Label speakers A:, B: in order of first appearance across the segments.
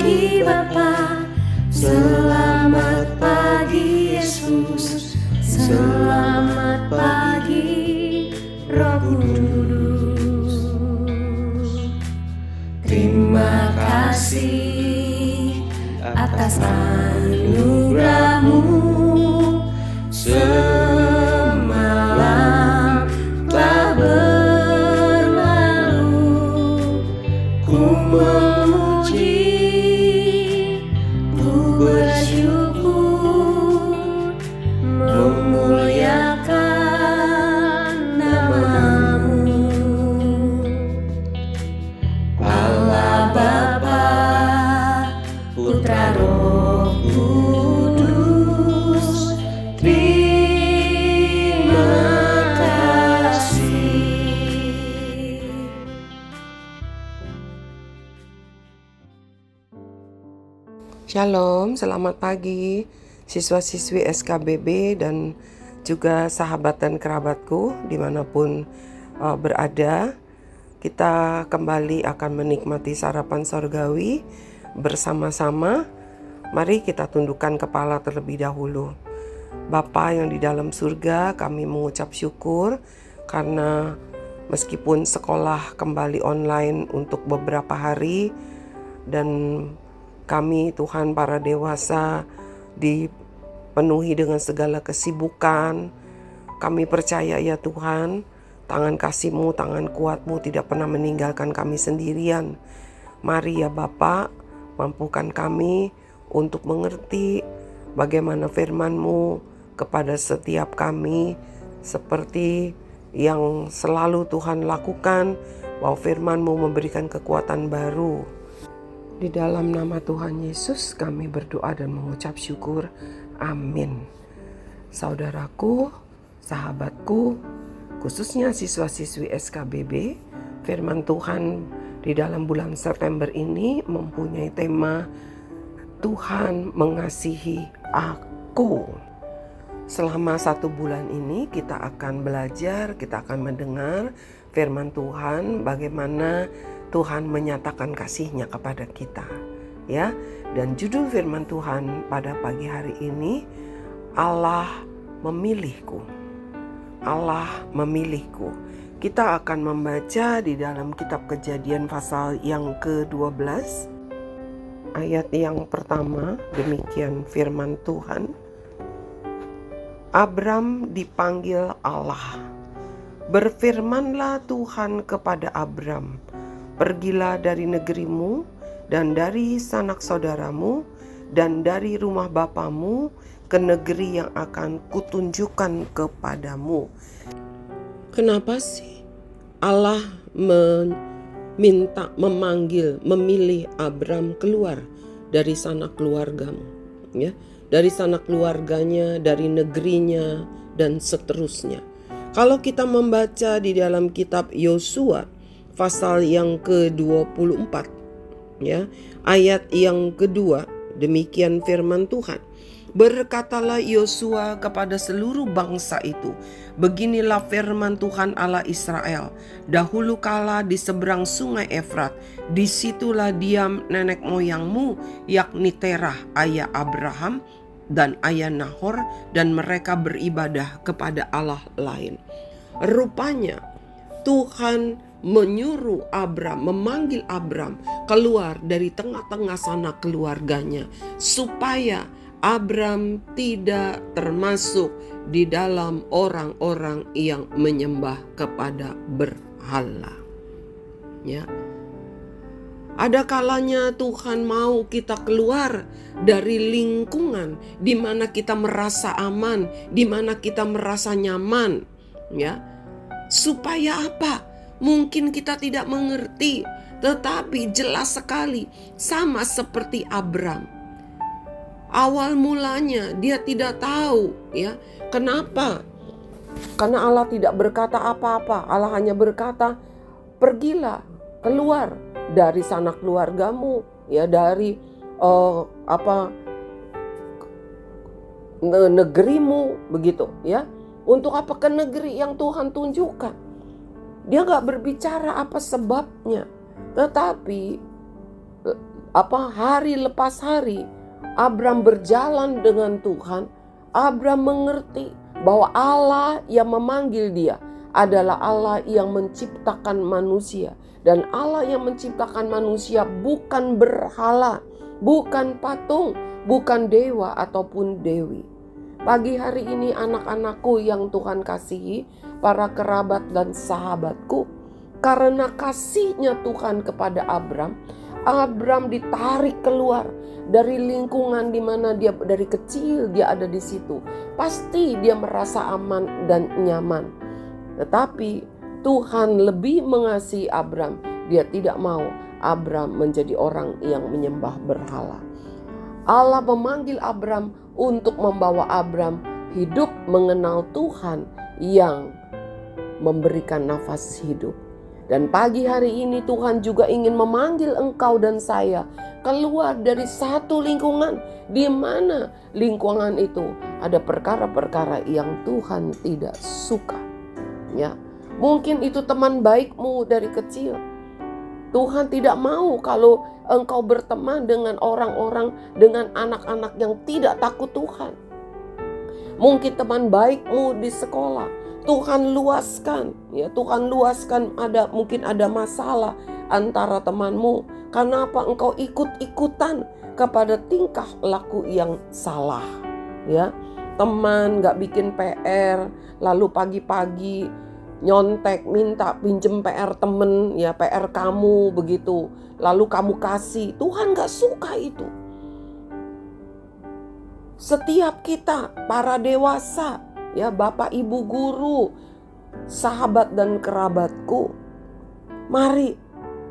A: pagi Bapa, selamat pagi Yesus, selamat pagi Roh Kudus. Terima kasih atas anugerah-Mu. Semalam telah berlalu, ku memuji, ku bersyukur, memuliakan nama-Mu. Allah Bapa, Putra Roh Kudus, terima kasih.
B: Shalom, selamat pagi siswa-siswi SKBB dan juga sahabat dan kerabatku dimanapun berada. Kita kembali akan menikmati sarapan sorgawi bersama-sama. Mari kita tundukkan kepala terlebih dahulu. Bapa yang di dalam surga, kami mengucap syukur karena meskipun sekolah kembali online untuk beberapa hari dan kami Tuhan para dewasa dipenuhi dengan segala kesibukan, kami percaya ya Tuhan, tangan kasih-Mu, tangan kuat-Mu tidak pernah meninggalkan kami sendirian. Mari ya Bapa, mampukan kami untuk mengerti bagaimana firman-Mu kepada setiap kami, seperti yang selalu Tuhan lakukan, bahwa firman-Mu memberikan kekuatan baru. Di dalam nama Tuhan Yesus kami berdoa dan mengucap syukur. Amin. Saudaraku, sahabatku, khususnya siswa-siswi SKBB, firman Tuhan di dalam bulan September ini mempunyai tema Tuhan mengasihi aku. Selama 1 bulan ini kita akan belajar, kita akan mendengar firman Tuhan, bagaimana Tuhan menyatakan kasih-Nya kepada kita, ya. Dan judul firman Tuhan pada pagi hari ini, Allah memilihku. Allah memilihku. Kita akan membaca di dalam kitab Kejadian pasal yang ke-12, ayat yang pertama, demikian firman Tuhan. Abram dipanggil Allah. Berfirmanlah Tuhan kepada Abram, pergilah dari negerimu dan dari sanak saudaramu dan dari rumah bapamu ke negeri yang akan kutunjukkan kepadamu. Kenapa sih Allah memilih Abram keluar dari sanak keluargamu, ya, dari sanak keluarganya, dari negerinya dan seterusnya. Kalau kita membaca di dalam kitab Yosua pasal yang ke-24, ya, ayat yang kedua, demikian firman Tuhan. Berkatalah Yosua kepada seluruh bangsa itu, beginilah firman Tuhan Allah Israel. Dahulu kala di seberang sungai Efrat, disitulah diam nenek moyangmu, yakni Terah ayah Abraham dan ayah Nahor, dan mereka beribadah kepada Allah lain. Rupanya Tuhan menyuruh Abram, memanggil Abram keluar dari tengah-tengah sanak keluarganya, supaya Abram tidak termasuk di dalam orang-orang yang menyembah kepada berhala. Ya. Ada kalanya Tuhan mau kita keluar dari lingkungan di mana kita merasa aman, di mana kita merasa nyaman, ya. Supaya apa? Mungkin kita tidak mengerti, tetapi jelas sekali sama seperti Abram. Awal mulanya dia tidak tahu, ya. Kenapa? Karena Allah tidak berkata apa-apa. Allah hanya berkata, pergilah, keluar dari sanak keluargamu, ya, dari negerimu, begitu, ya. Untuk apa ke negeri yang Tuhan tunjukkan? Dia gak berbicara apa sebabnya, tetapi hari lepas hari Abram berjalan dengan Tuhan, Abram mengerti bahwa Allah yang memanggil dia adalah Allah yang menciptakan manusia. Dan Allah yang menciptakan manusia bukan berhala, bukan patung, bukan dewa ataupun dewi. Pagi hari ini anak-anakku yang Tuhan kasihi, para kerabat dan sahabatku, karena kasihnya Tuhan kepada Abram ditarik keluar dari lingkungan di mana dia dari kecil dia ada di situ. Pasti dia merasa aman dan nyaman. Tetapi Tuhan lebih mengasihi Abram. Dia tidak mau Abram menjadi orang yang menyembah berhala. Allah memanggil Abram untuk membawa Abram hidup mengenal Tuhan yang memberikan nafas hidup. Dan pagi hari ini Tuhan juga ingin memanggil engkau dan saya keluar dari satu lingkungan, di mana lingkungan itu ada perkara-perkara yang Tuhan tidak suka. Ya, mungkin itu teman baikmu dari kecil. Tuhan tidak mau kalau engkau berteman dengan orang-orang, dengan anak-anak yang tidak takut Tuhan. Mungkin teman baikmu di sekolah, Tuhan luaskan, ya Tuhan luaskan, mungkin ada masalah antara temanmu. Kenapa engkau ikut-ikutan kepada tingkah laku yang salah? Ya, teman gak bikin PR, lalu pagi-pagi nyontek minta pinjem PR temen, ya PR kamu begitu, lalu kamu kasih. Tuhan gak suka itu. Setiap kita para dewasa, ya bapak ibu guru, sahabat dan kerabatku, mari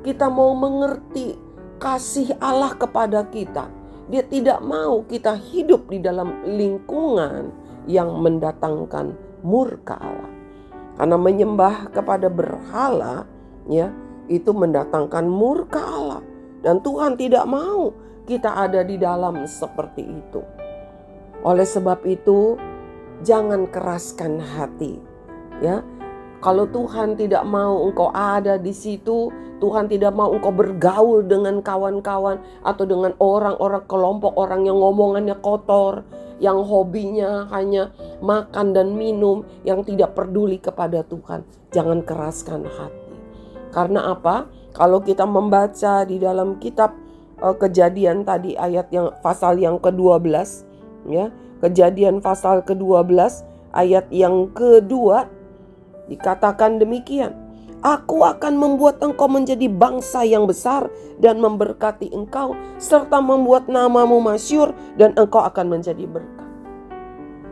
B: kita mau mengerti kasih Allah kepada kita. Dia tidak mau kita hidup di dalam lingkungan yang mendatangkan murka Allah. Karena menyembah kepada berhala, ya, itu mendatangkan murka Allah. Dan Tuhan tidak mau kita ada di dalam seperti itu. Oleh sebab itu, jangan keraskan hati, ya. Kalau Tuhan tidak mau engkau ada di situ, Tuhan tidak mau engkau bergaul dengan kawan-kawan atau dengan orang-orang, kelompok orang yang ngomongannya kotor, yang hobinya hanya makan dan minum, yang tidak peduli kepada Tuhan. Jangan keraskan hati. Karena apa? Kalau kita membaca di dalam kitab Kejadian tadi ayat yang pasal yang ke-12, ya. Kejadian pasal ke-12 ayat yang kedua dikatakan demikian. Aku akan membuat engkau menjadi bangsa yang besar dan memberkati engkau, serta membuat namamu masyhur dan engkau akan menjadi berkat.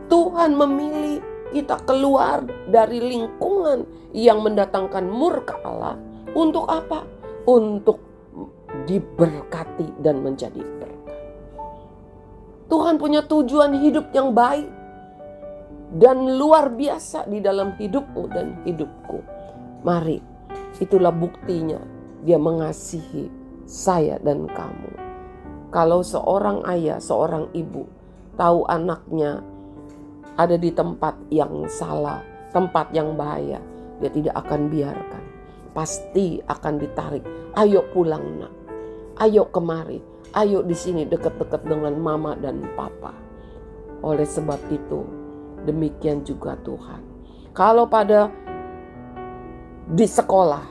B: Tuhan memilih kita keluar dari lingkungan yang mendatangkan murka Allah. Untuk apa? Untuk diberkati dan menjadi berkat. Tuhan punya tujuan hidup yang baik dan luar biasa di dalam hidupmu dan hidupku. Mari, itulah buktinya Dia mengasihi saya dan kamu. Kalau seorang ayah, seorang ibu tahu anaknya ada di tempat yang salah, tempat yang bahaya, dia tidak akan biarkan. Pasti akan ditarik. Ayo pulang nak, ayo kemari, ayo di sini dekat-dekat dengan mama dan papa. Oleh sebab itu, demikian juga Tuhan. Kalau di sekolah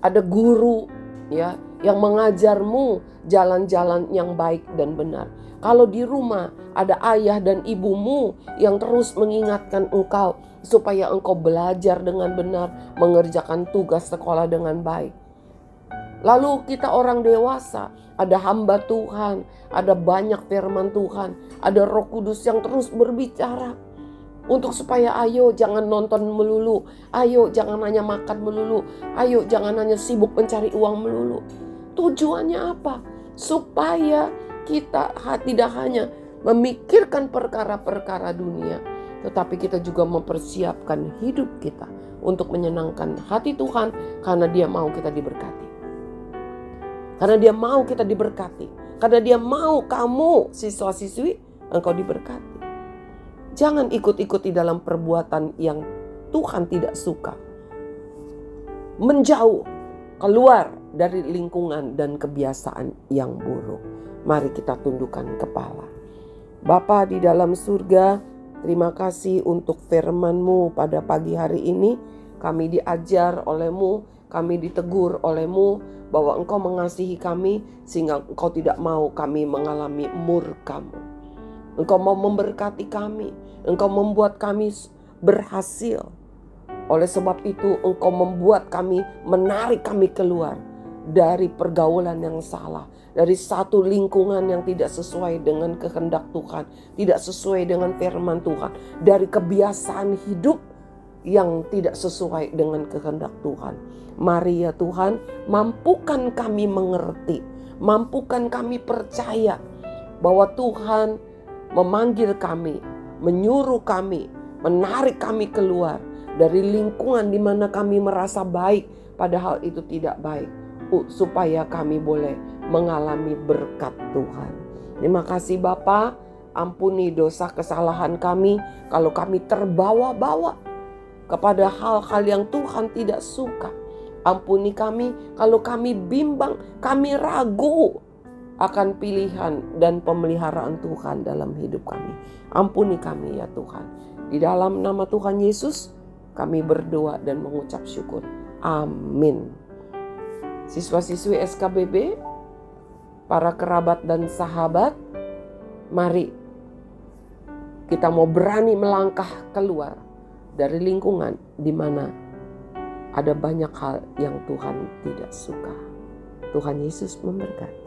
B: ada guru, ya, yang mengajarmu jalan-jalan yang baik dan benar. Kalau di rumah ada ayah dan ibumu yang terus mengingatkan engkau supaya engkau belajar dengan benar, mengerjakan tugas sekolah dengan baik. Lalu kita orang dewasa, ada hamba Tuhan, ada banyak firman Tuhan, ada Roh Kudus yang terus berbicara. Untuk supaya ayo jangan nonton melulu, ayo jangan hanya makan melulu, ayo jangan hanya sibuk mencari uang melulu. Tujuannya apa? Supaya kita tidak hanya memikirkan perkara-perkara dunia, tetapi kita juga mempersiapkan hidup kita untuk menyenangkan hati Tuhan, karena Dia mau kita diberkati. Karena Dia mau kita diberkati. Karena Dia mau kamu siswa-siswi engkau diberkati. Jangan ikut-ikuti dalam perbuatan yang Tuhan tidak suka. Menjauh, keluar dari lingkungan dan kebiasaan yang buruk. Mari kita tundukkan kepala. Bapa di dalam surga, terima kasih untuk firman-Mu pada pagi hari ini. Kami diajar oleh-Mu, kami ditegur oleh-Mu bahwa Engkau mengasihi kami sehingga Engkau tidak mau kami mengalami murka-Mu. Engkau mau memberkati kami, Engkau membuat kami berhasil. Oleh sebab itu Engkau membuat kami, menarik kami keluar dari pergaulan yang salah, dari satu lingkungan yang tidak sesuai dengan kehendak Tuhan, tidak sesuai dengan firman Tuhan, dari kebiasaan hidup yang tidak sesuai dengan kehendak Tuhan. Mari ya Tuhan, mampukan kami mengerti, mampukan kami percaya bahwa Tuhan memanggil kami, menyuruh kami, menarik kami keluar dari lingkungan di mana kami merasa baik, padahal itu tidak baik, supaya kami boleh mengalami berkat Tuhan. Terima kasih Bapa, ampuni dosa kesalahan kami kalau kami terbawa-bawa kepada hal-hal yang Tuhan tidak suka. Ampuni kami kalau kami bimbang, kami ragu akan pilihan dan pemeliharaan Tuhan dalam hidup kami. Ampuni kami ya Tuhan. Di dalam nama Tuhan Yesus kami berdoa dan mengucap syukur. Amin. Siswa-siswi SKBB, para kerabat dan sahabat, mari kita mau berani melangkah keluar dari lingkungan di mana ada banyak hal yang Tuhan tidak suka. Tuhan Yesus memberkati.